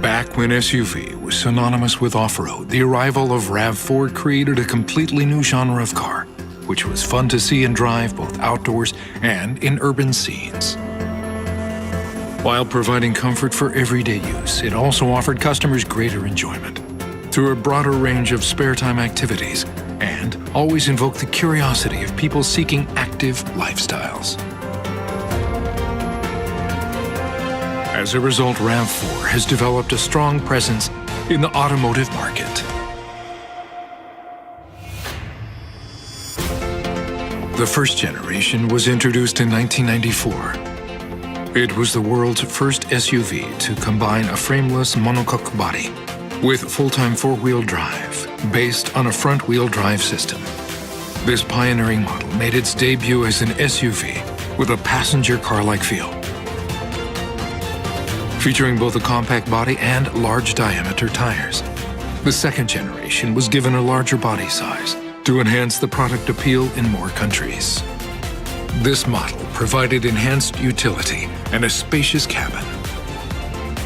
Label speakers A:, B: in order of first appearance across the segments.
A: Back when SUV was synonymous with off-road, the arrival of RAV4 created a completely new genre of car, which was fun to see and drive both outdoors and in urban scenes. While providing comfort for everyday use, it also offered customers greater enjoyment through a broader range of spare time activities and always invoked the curiosity of people seeking active lifestyles. As a result, RAV4 has developed a strong presence in the automotive market. The first generation was introduced in 1994. It was the world's first SUV to combine a frameless monocoque body with full-time four-wheel drive based on a front-wheel drive system. This pioneering model made its debut as an SUV with a passenger car-like feel, featuring both a compact body and large diameter tires. The second generation was given a larger body size to enhance the product appeal in more countries. This model provided enhanced utility and a spacious cabin.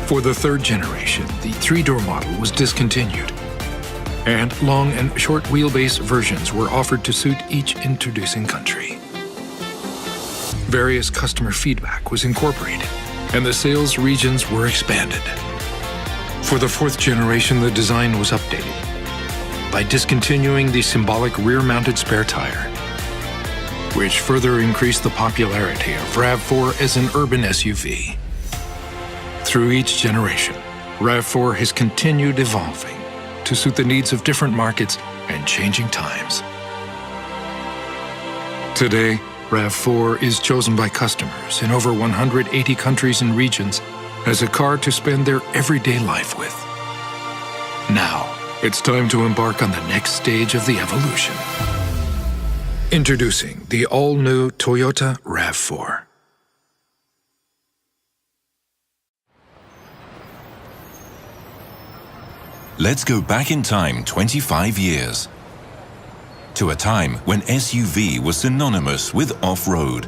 A: For the third generation, the three-door model was discontinued, and long and short wheelbase versions were offered to suit each introducing country. Various customer feedback was incorporated, and the sales regions were expanded. For the fourth generation, the design was updated by discontinuing the symbolic rear-mounted spare tire, which further increased the popularity of RAV4 as an urban SUV. Through each generation, RAV4 has continued evolving to suit the needs of different markets and changing times. Today, RAV4 is chosen by customers in over 180 countries and regions as a car to spend their everyday life with. Now, It's time to embark on the next stage of the evolution. Introducing the all-new Toyota RAV4.
B: Let's go back in time 25 years. To a time when SUV was synonymous with off-road.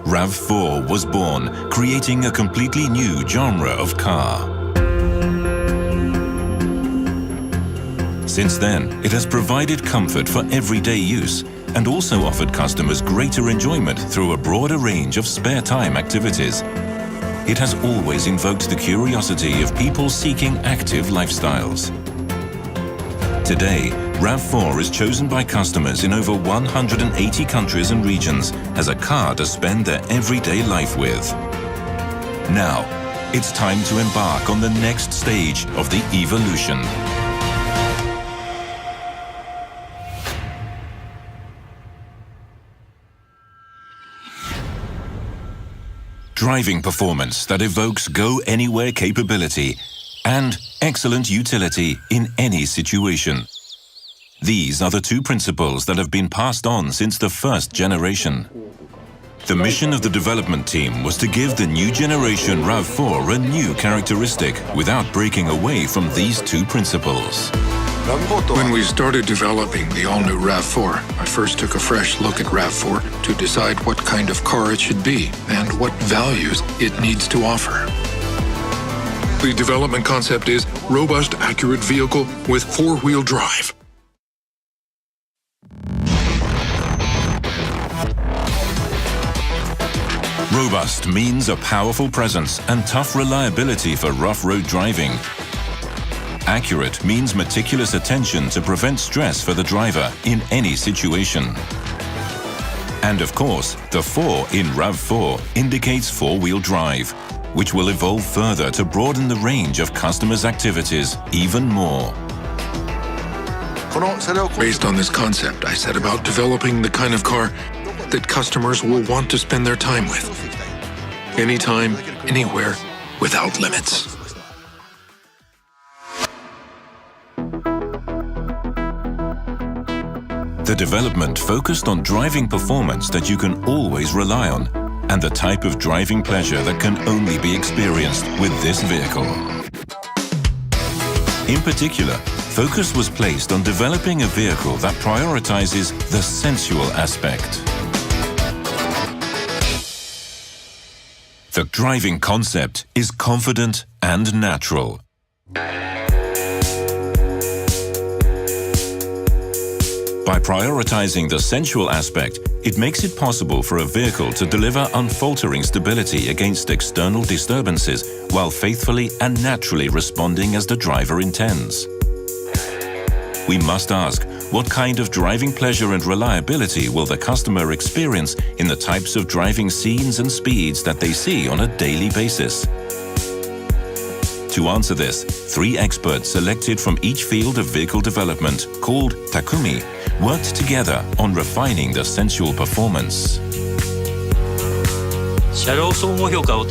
B: RAV4 was born, creating a completely new genre of car. Since then, it has provided comfort for everyday use and also offered customers greater enjoyment through a broader range of spare time activities. It has always invoked the curiosity of people seeking active lifestyles. Today, RAV4 is chosen by customers in over 180 countries and regions as a car to spend their everyday life with. Now, it's time to embark on the next stage of the evolution. Driving performance that evokes go-anywhere capability and excellent utility in any situation. These are the two principles that have been passed on since the first generation. The mission of the development team was to give the new generation RAV4 a new characteristic without breaking away from these two principles.
A: When we started developing the all-new RAV4, I first took a fresh look at RAV4 to decide what kind of car it should be and what values it needs to offer. The development concept is robust, accurate vehicle with four-wheel drive.
B: Robust means a powerful presence and tough reliability for rough road driving. Accurate means meticulous attention to prevent stress for the driver in any situation. And of course, the 4 in RAV4 indicates four-wheel drive, which will evolve further to broaden the range of customers' activities even more.
A: Based on this concept, I set about developing the kind of car that customers will want to spend their time with. Anytime, anywhere, without limits.
B: The development focused on driving performance that you can always rely on, and the type of driving pleasure that can only be experienced with this vehicle. In particular, focus was placed on developing a vehicle that prioritizes the sensual aspect. The driving concept is confident and natural. By prioritizing the sensual aspect, it makes it possible for a vehicle to deliver unfaltering stability against external disturbances while faithfully and naturally responding as the driver intends. We must ask, what kind of driving pleasure and reliability will the customer experience in the types of driving scenes and speeds that they see on a daily basis? To answer this, 3 experts selected from each field of vehicle development, called Takumi, worked together on refining the sensual performance.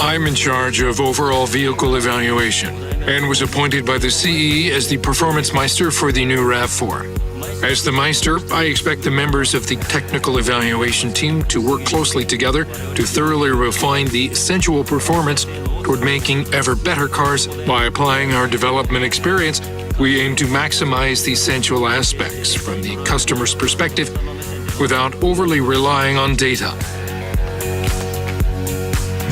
A: I'm in charge of overall vehicle evaluation and was appointed by the CE as the Performance Meister for the new RAV4. As the Meister, I expect the members of the technical evaluation team to work closely together to thoroughly refine the sensual performance toward making ever better cars. By applying our development experience, we aim to maximize the sensual aspects from the customer's perspective without overly relying on data.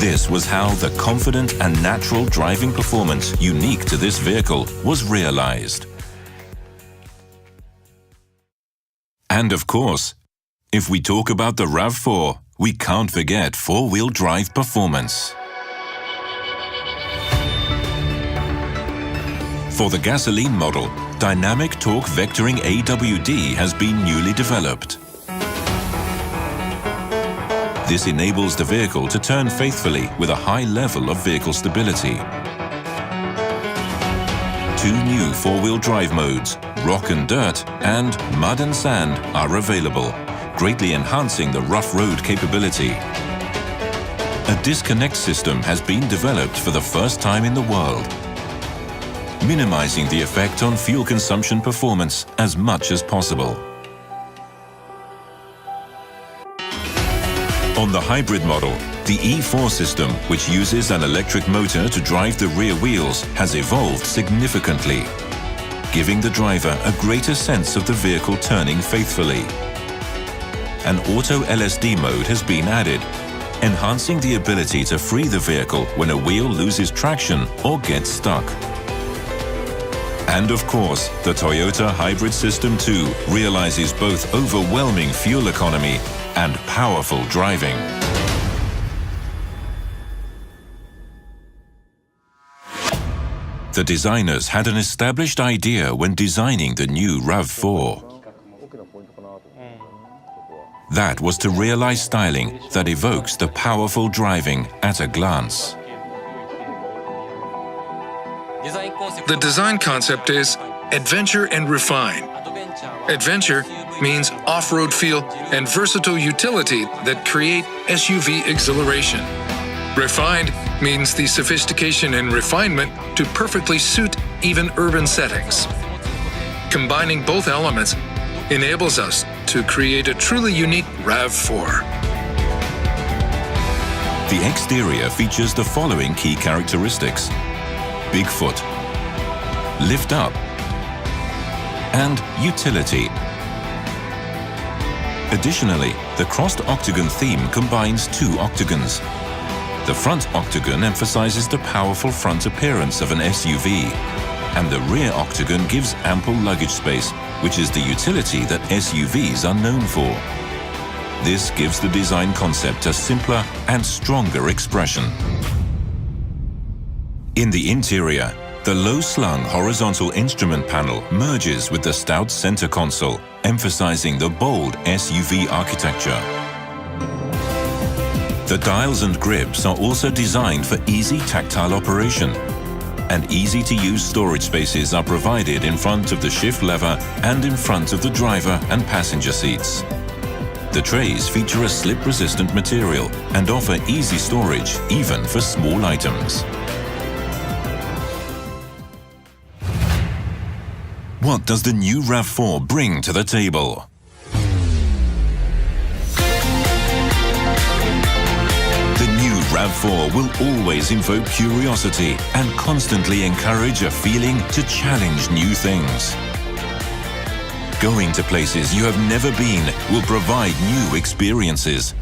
B: This was how the confident and natural driving performance unique to this vehicle was realized. And of course, if we talk about the RAV4, we can't forget four-wheel drive performance. For the gasoline model, dynamic torque vectoring AWD has been newly developed. This enables the vehicle to turn faithfully with a high level of vehicle stability. 2 new four-wheel drive modes, rock and dirt and mud and sand, are available, greatly enhancing the rough road capability. A disconnect system has been developed for the first time in the world. minimizing the effect on fuel consumption performance as much as possible. On the hybrid model, the E4 system, which uses an electric motor to drive the rear wheels, has evolved significantly, giving the driver a greater sense of the vehicle turning faithfully. An auto LSD mode has been added, enhancing the ability to free the vehicle when a wheel loses traction or gets stuck. And of course, the Toyota Hybrid System 2 realizes both overwhelming fuel economy and powerful driving. The designers had an established idea when designing the new RAV4. That was to realize styling that evokes the powerful driving at a glance.
A: The design concept is adventure and refine. Adventure means off-road feel and versatile utility that create SUV exhilaration. Refined means the sophistication and refinement to perfectly suit even urban settings. Combining both elements enables us to create a truly unique RAV4.
B: The exterior features the following key characteristics: Bigfoot, lift up, and utility. Additionally, the crossed octagon theme combines two octagons. The front octagon emphasizes the powerful front appearance of an SUV, and the rear octagon gives ample luggage space, which is the utility that SUVs are known for. This gives the design concept a simpler and stronger expression. In the interior, the low-slung horizontal instrument panel merges with the stout center console, emphasizing the bold SUV architecture. The dials and grips are also designed for easy tactile operation, and easy-to-use storage spaces are provided in front of the shift lever and in front of the driver and passenger seats. The trays feature a slip-resistant material and offer easy storage even for small items. What does the new RAV4 bring to the table? The new RAV4 will always invoke curiosity and constantly encourage a feeling to challenge new things. Going to places you have never been will provide new experiences.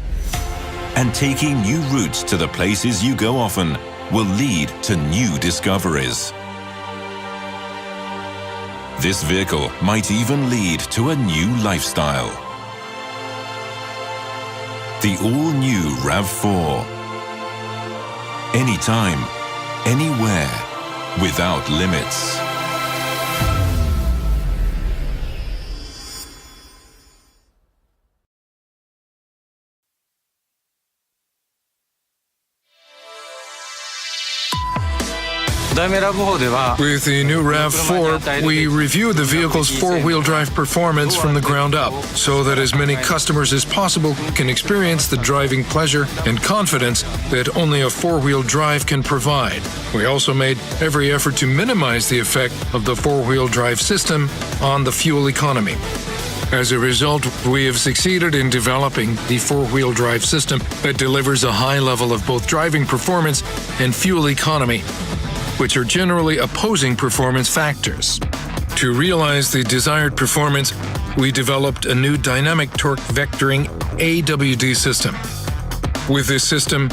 B: And taking new routes to the places you go often will lead to new discoveries. This vehicle might even lead to a new lifestyle. The all-new RAV4. Anytime, anywhere, without limits.
A: With the new RAV4, we review the vehicle's four-wheel drive performance from the ground up, so that as many customers as possible can experience the driving pleasure and confidence that only a four-wheel drive can provide. We also made every effort to minimize the effect of the four-wheel drive system on the fuel economy. As a result, we have succeeded in developing the four-wheel drive system that delivers a high level of both driving performance and fuel economy, which are generally opposing performance factors. To realize the desired performance, we developed a new dynamic torque vectoring AWD system. With this system,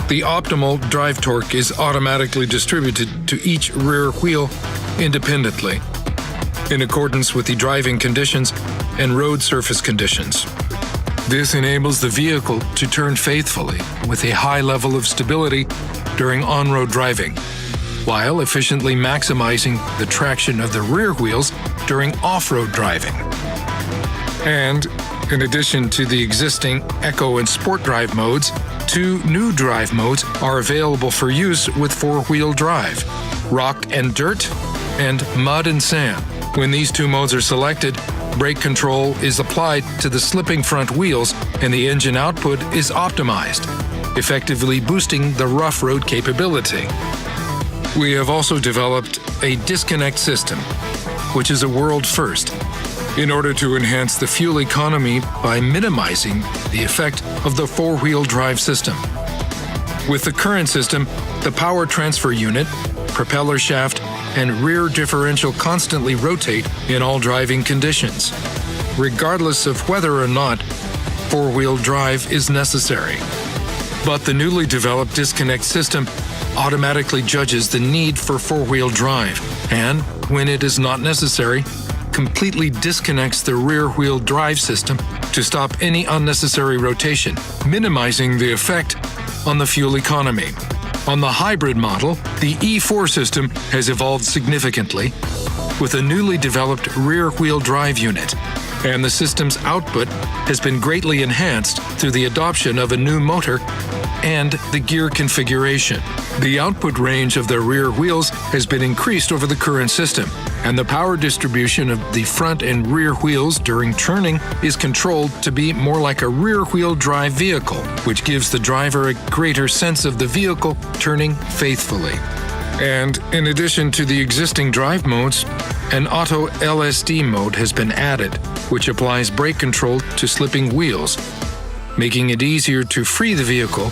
A: the optimal drive torque is automatically distributed to each rear wheel independently, in accordance with the driving conditions and road surface conditions. This enables the vehicle to turn faithfully with a high level of stability during on-road driving, while efficiently maximizing the traction of the rear wheels during off-road driving. And, in addition to the existing Eco and Sport Drive modes, two new drive modes are available for use with four-wheel drive: Rock and Dirt and Mud and Sand. When these two modes are selected, brake control is applied to the slipping front wheels and the engine output is optimized, effectively boosting the rough road capability. We have also developed a disconnect system, which is a world first, in order to enhance the fuel economy by minimizing the effect of the four-wheel drive system. With the current system, the power transfer unit, propeller shaft, and rear differential constantly rotate in all driving conditions, regardless of whether or not four-wheel drive is necessary. But the newly developed disconnect system automatically judges the need for four-wheel drive and, when it is not necessary, completely disconnects the rear-wheel drive system to stop any unnecessary rotation, minimizing the effect on the fuel economy. On the hybrid model, the E4 system has evolved significantly with a newly developed rear-wheel drive unit, and the system's output has been greatly enhanced through the adoption of a new motor and the gear configuration. The output range of the rear wheels has been increased over the current system, and the power distribution of the front and rear wheels during turning is controlled to be more like a rear-wheel drive vehicle, which gives the driver a greater sense of the vehicle turning faithfully. And in addition to the existing drive modes, an auto LSD mode has been added, which applies brake control to slipping wheels, making it easier to free the vehicle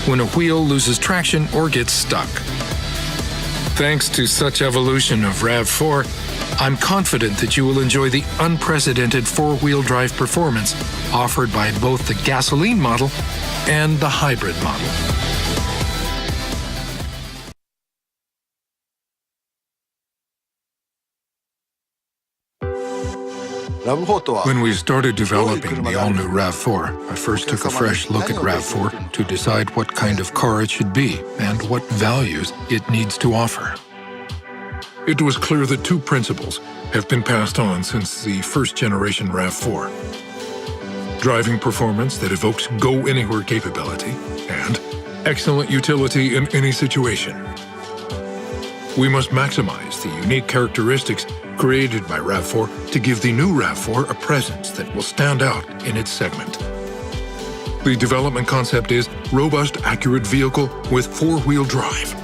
A: when a wheel loses traction or gets stuck. Thanks to such evolution of RAV4, I'm confident that you will enjoy the unprecedented four-wheel drive performance offered by both the gasoline model and the hybrid model. When we started developing the all-new RAV4, I first took a fresh look at RAV4 to decide what kind of car it should be and what values it needs to offer. It was clear that two principles have been passed on since the first-generation RAV4. Driving performance that evokes go-anywhere capability and excellent utility in any situation. We must maximize the unique characteristics created by RAV4 to give the new RAV4 a presence that will stand out in its segment. The development concept is robust, accurate vehicle with four-wheel drive.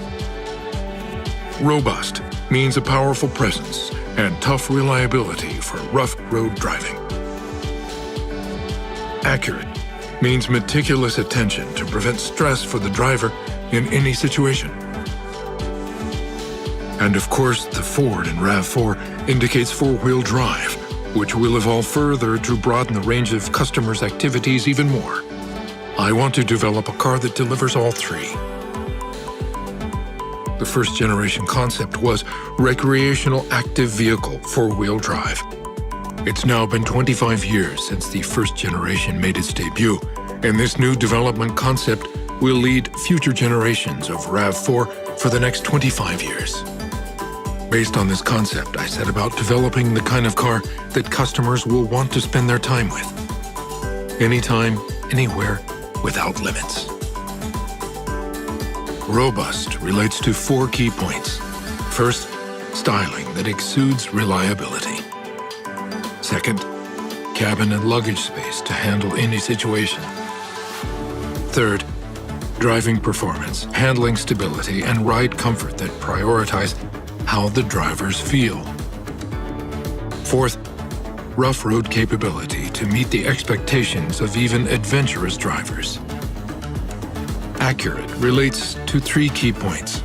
A: Robust means a powerful presence and tough reliability for rough road driving. Accurate means meticulous attention to prevent stress for the driver in any situation. And of course, the Ford in RAV4 indicates four-wheel drive, which will evolve further to broaden the range of customers' activities even more. I want to develop a car that delivers all three. The first-generation concept was recreational active vehicle four-wheel drive. It's now been 25 years since the first generation made its debut, and this new development concept will lead future generations of RAV4 for the next 25 years. Based on this concept, I set about developing the kind of car that customers will want to spend their time with. Anytime, anywhere, without limits. Robust relates to four key points. First, styling that exudes reliability. Second, cabin and luggage space to handle any situation. Third, driving performance, handling stability, and ride comfort that prioritize how the drivers feel. Fourth, rough road capability to meet the expectations of even adventurous drivers. Accurate relates to three key points.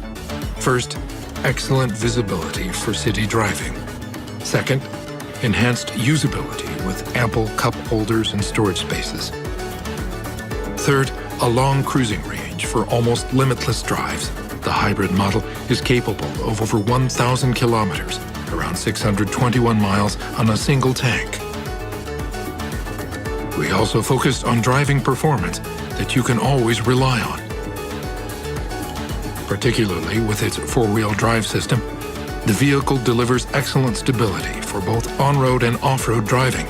A: First, excellent visibility for city driving. Second, enhanced usability with ample cup holders and storage spaces. Third, a long cruising range for almost limitless drives. The hybrid model is capable of over 1,000 kilometers, around 621 miles on a single tank. We also focused on driving performance that you can always rely on. Particularly with its four-wheel drive system, the vehicle delivers excellent stability for both on-road and off-road driving,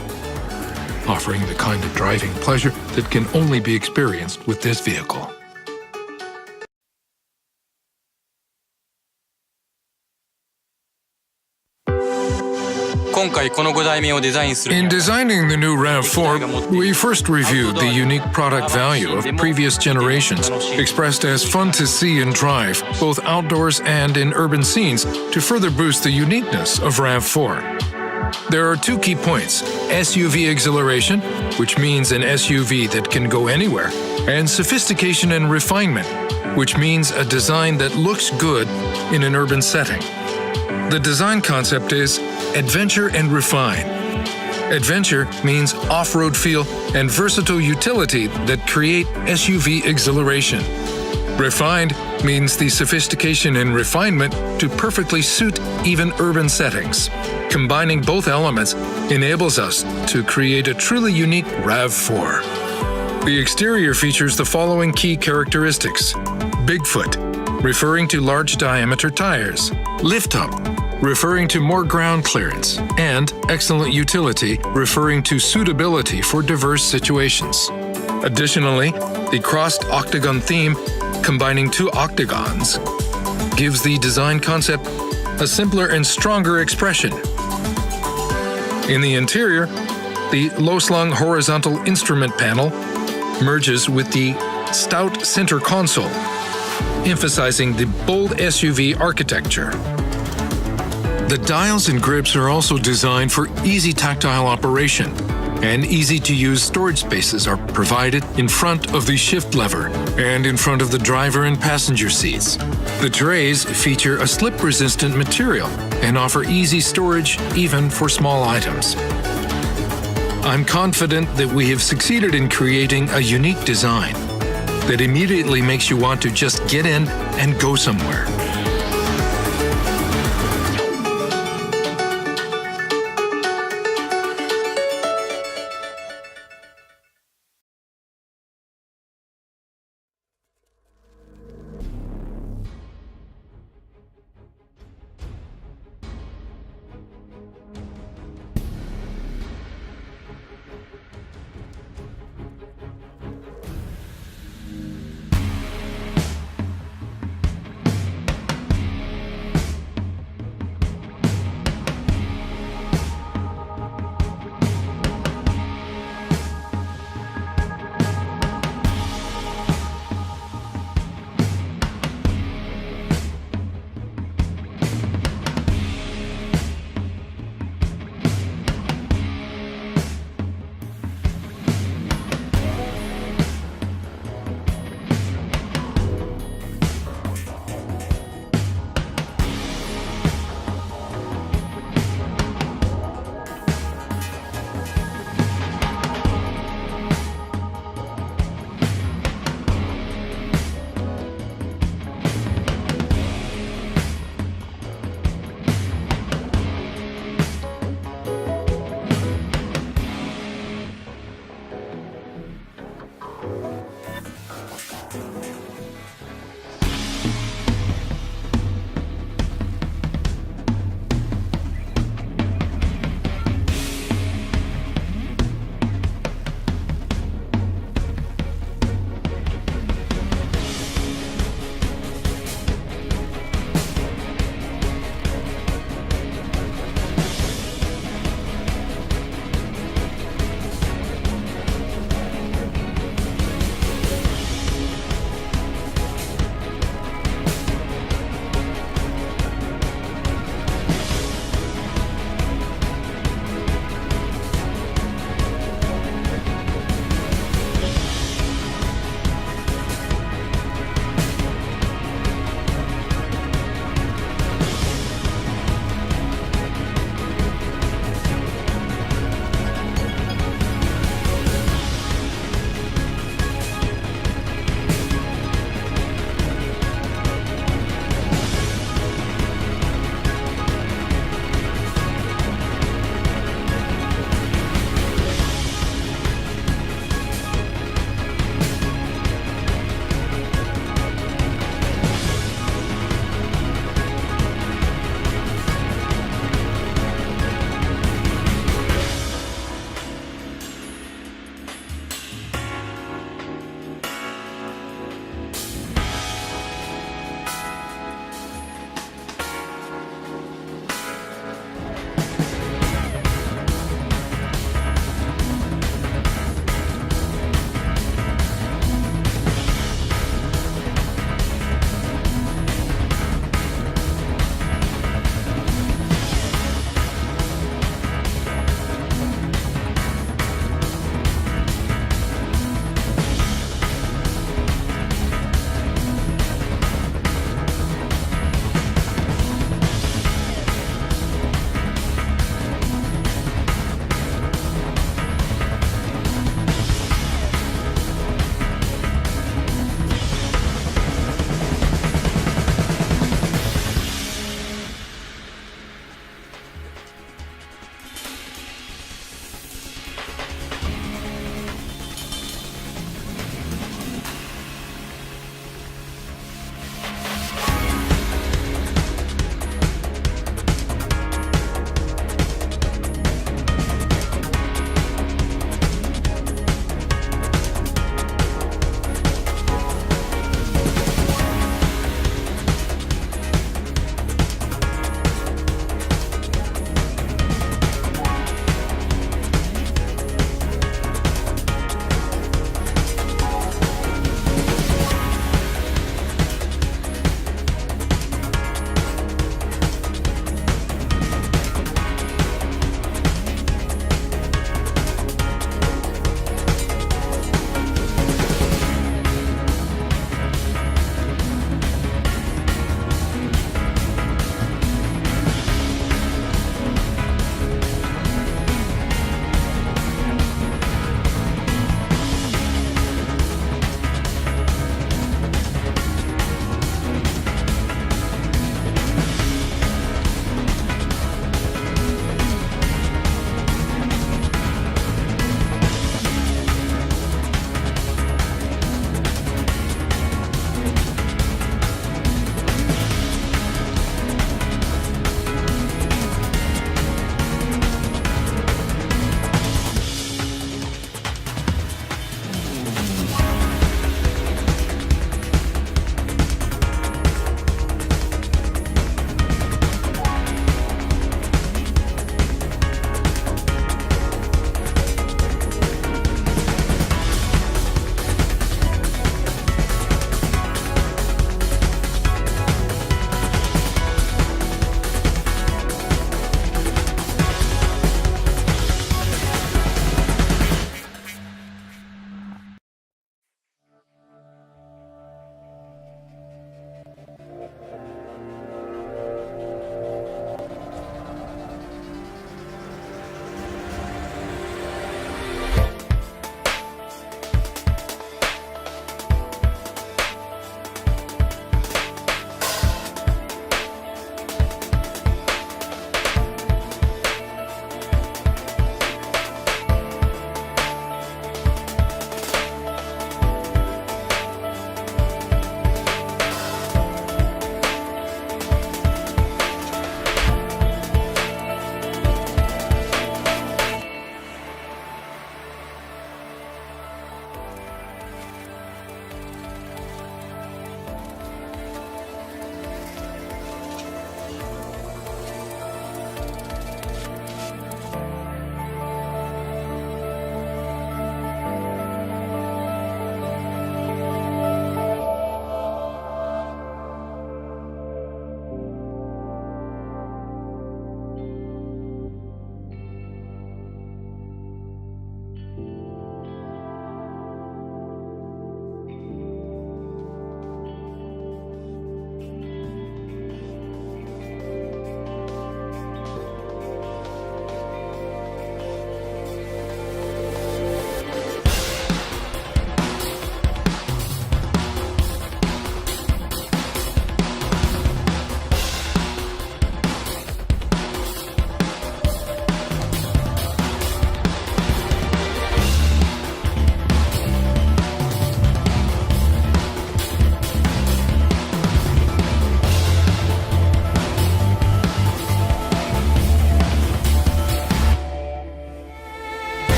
A: offering the kind of driving pleasure that can only be experienced with this vehicle.
C: 今回この5代目をデザインする
A: In designing the new RAV4, we first reviewed the unique product value of previous generations, expressed as fun to see and drive, both outdoors and in urban scenes, to further boost the uniqueness of RAV4. There are two key points: SUV exhilaration, which means an SUV that can go anywhere, and sophistication and refinement, which means a design that looks good in an urban setting. The design concept is adventure and refine. Adventure means off-road feel and versatile utility that create SUV exhilaration. Refined means the sophistication and refinement to perfectly suit even urban settings. Combining both elements enables us to create a truly unique RAV4. The exterior features the following key characteristics: Bigfoot, referring to large diameter tires; lift up, referring to more ground clearance; and excellent utility, referring to suitability for diverse situations. Additionally, the crossed octagon theme, combining two octagons, gives the design concept a simpler and stronger expression. In the interior, the low-slung horizontal instrument panel merges with the stout center console, emphasizing the bold SUV architecture. The dials and grips are also designed for easy tactile operation, and easy-to-use storage spaces are provided in front of the shift lever and in front of the driver and passenger seats. The trays feature a slip-resistant material and offer easy storage even for small items. I'm confident that we have succeeded in creating a unique design that immediately makes you want to just get in and go somewhere.